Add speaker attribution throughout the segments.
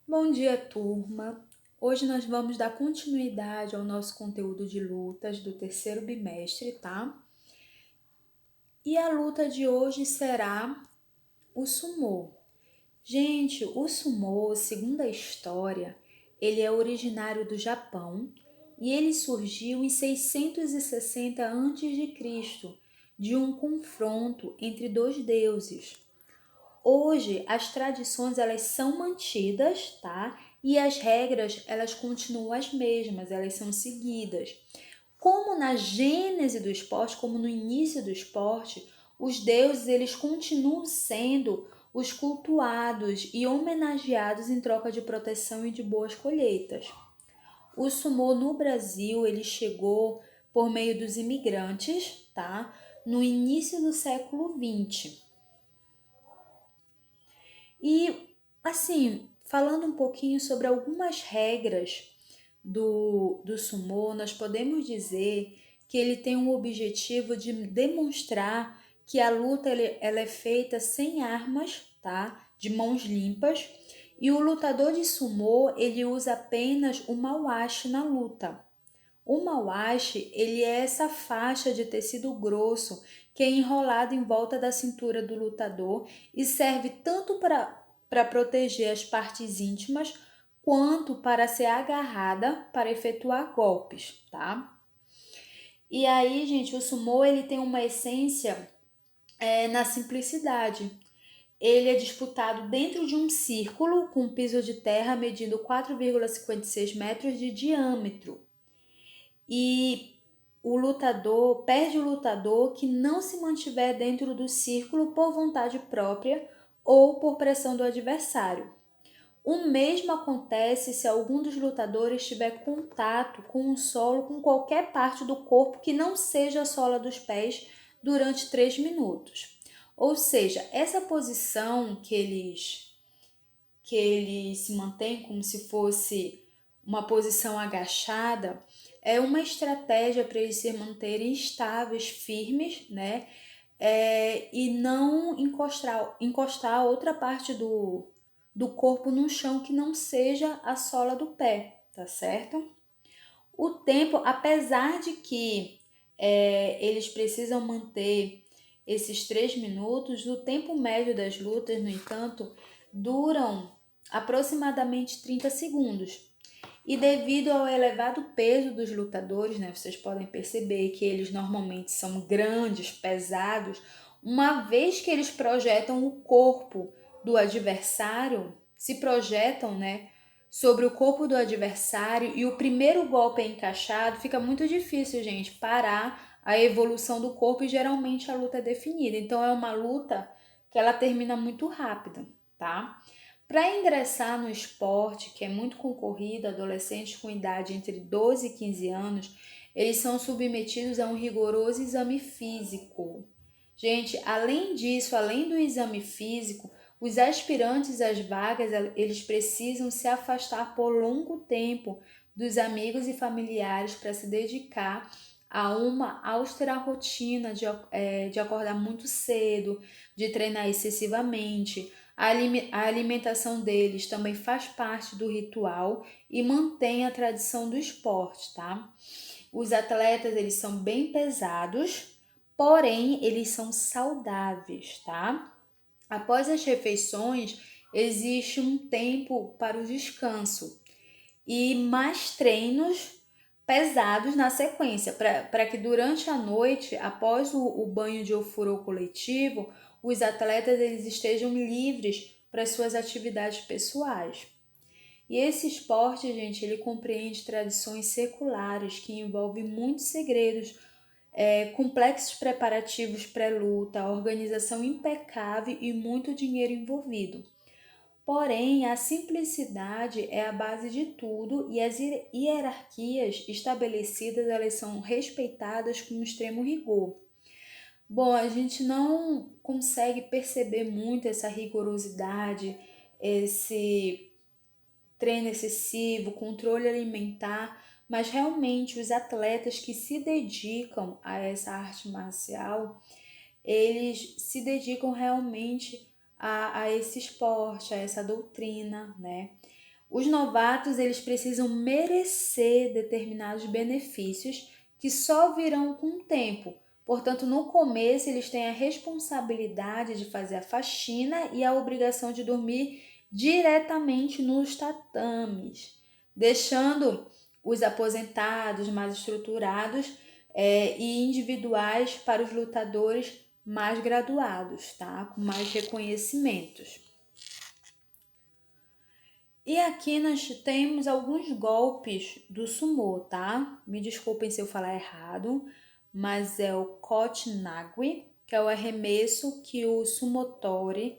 Speaker 1: Bom dia, turma! Hoje nós vamos dar continuidade ao nosso conteúdo de lutas do terceiro bimestre, tá? E a luta de hoje será o sumô. Gente, o sumô, segundo a história, ele é originário do Japão e ele surgiu em 660 a.C., de um confronto entre dois deuses. Hoje, as tradições elas são mantidas, tá? E as regras elas continuam as mesmas, elas são seguidas. Como na gênese do esporte, como no início do esporte, os deuses eles continuam sendo os cultuados e homenageados em troca de proteção e de boas colheitas. O sumô no Brasil ele chegou por meio dos imigrantes, tá? No início do século XX. E, assim, falando um pouquinho sobre algumas regras do sumô, nós podemos dizer que ele tem o objetivo de demonstrar que a luta ela é feita sem armas, tá? De mãos limpas. E o lutador de sumô, ele usa apenas o mawashi na luta. O mawashi, ele é essa faixa de tecido grosso que é enrolada em volta da cintura do lutador e serve tanto para proteger as partes íntimas quanto para ser agarrada para efetuar golpes, tá? E aí, gente, o sumô ele tem uma essência na simplicidade. Ele é disputado dentro de um círculo com um piso de terra medindo 4,56 metros de diâmetro. E perde o lutador que não se mantiver dentro do círculo por vontade própria ou por pressão do adversário. O mesmo acontece se algum dos lutadores tiver contato com o solo com qualquer parte do corpo que não seja a sola dos pés durante 3 minutos. Ou seja, essa posição que eles se mantêm como se fosse uma posição agachada, é uma estratégia para eles se manterem estáveis, firmes, né? E não encostar a outra parte do corpo no chão que não seja a sola do pé, tá certo? O tempo, apesar de que eles precisam manter esses 3 minutos, o tempo médio das lutas, no entanto, duram aproximadamente 30 segundos. E devido ao elevado peso dos lutadores, né, vocês podem perceber que eles normalmente são grandes, pesados, uma vez que eles projetam o corpo do adversário, se projetam, né, sobre o corpo do adversário e o primeiro golpe é encaixado, fica muito difícil, gente, parar a evolução do corpo e geralmente a luta é definida. Então é uma luta que ela termina muito rápido, tá? Para ingressar no esporte, que é muito concorrido, adolescentes com idade entre 12 e 15 anos, eles são submetidos a um rigoroso exame físico. Gente, além disso, além do exame físico, os aspirantes às vagas, eles precisam se afastar por longo tempo dos amigos e familiares para se dedicar a uma austera rotina de acordar muito cedo, de treinar excessivamente. A alimentação deles também faz parte do ritual e mantém a tradição do esporte, tá? Os atletas, eles são bem pesados, porém, eles são saudáveis, tá? Após as refeições, existe um tempo para o descanso e mais treinos pesados na sequência, para que durante a noite, após o banho de ofurô coletivo, os atletas eles estejam livres para suas atividades pessoais. E esse esporte, gente, ele compreende tradições seculares que envolvem muitos segredos, complexos preparativos pré-luta, organização impecável e muito dinheiro envolvido. Porém, a simplicidade é a base de tudo e as hierarquias estabelecidas elas são respeitadas com extremo rigor. Bom, a gente não consegue perceber muito essa rigorosidade, esse treino excessivo, controle alimentar, mas realmente os atletas que se dedicam a essa arte marcial, eles se dedicam realmente a esse esporte, a essa doutrina, né? Os novatos, eles precisam merecer determinados benefícios que só virão com o tempo. Portanto, no começo, eles têm a responsabilidade de fazer a faxina e a obrigação de dormir diretamente nos tatames, deixando os aposentados mais estruturados e individuais para os lutadores mais graduados, tá? Com mais reconhecimentos. E aqui nós temos alguns golpes do sumô, tá? Me desculpem se eu falar errado, mas é o Kotnagui, que é o arremesso que o sumotori,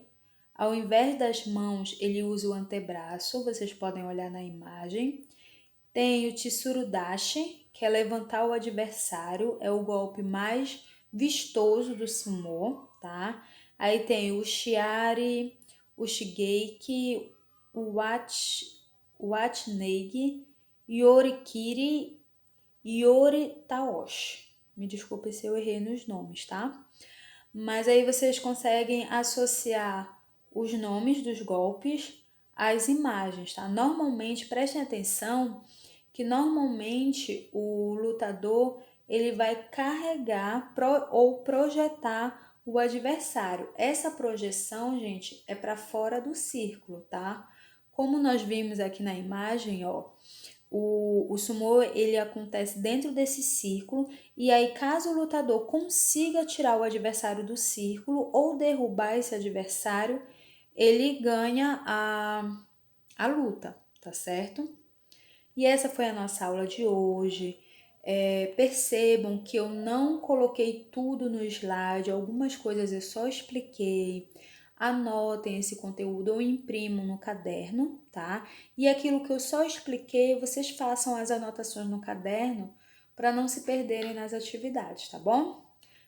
Speaker 1: ao invés das mãos, ele usa o antebraço, vocês podem olhar na imagem. Tem o Tsurudashi, que é levantar o adversário, é o golpe mais vistoso do sumô, tá? Aí tem o Shiari, o Shigeki, o Watnegi, Yorikiri e Yoritaoshi. Me desculpe se eu errei nos nomes, tá? Mas aí vocês conseguem associar os nomes dos golpes às imagens, tá? Normalmente, prestem atenção que normalmente o lutador ele vai carregar ou projetar o adversário. Essa projeção, gente, é para fora do círculo, tá? Como nós vimos aqui na imagem, ó, o sumô ele acontece dentro desse círculo e aí caso o lutador consiga tirar o adversário do círculo ou derrubar esse adversário, ele ganha a luta, tá certo? E essa foi a nossa aula de hoje. Percebam que eu não coloquei tudo no slide, algumas coisas eu só expliquei. Anotem esse conteúdo ou imprimam no caderno, tá? E aquilo que eu só expliquei, vocês façam as anotações no caderno para não se perderem nas atividades, tá bom?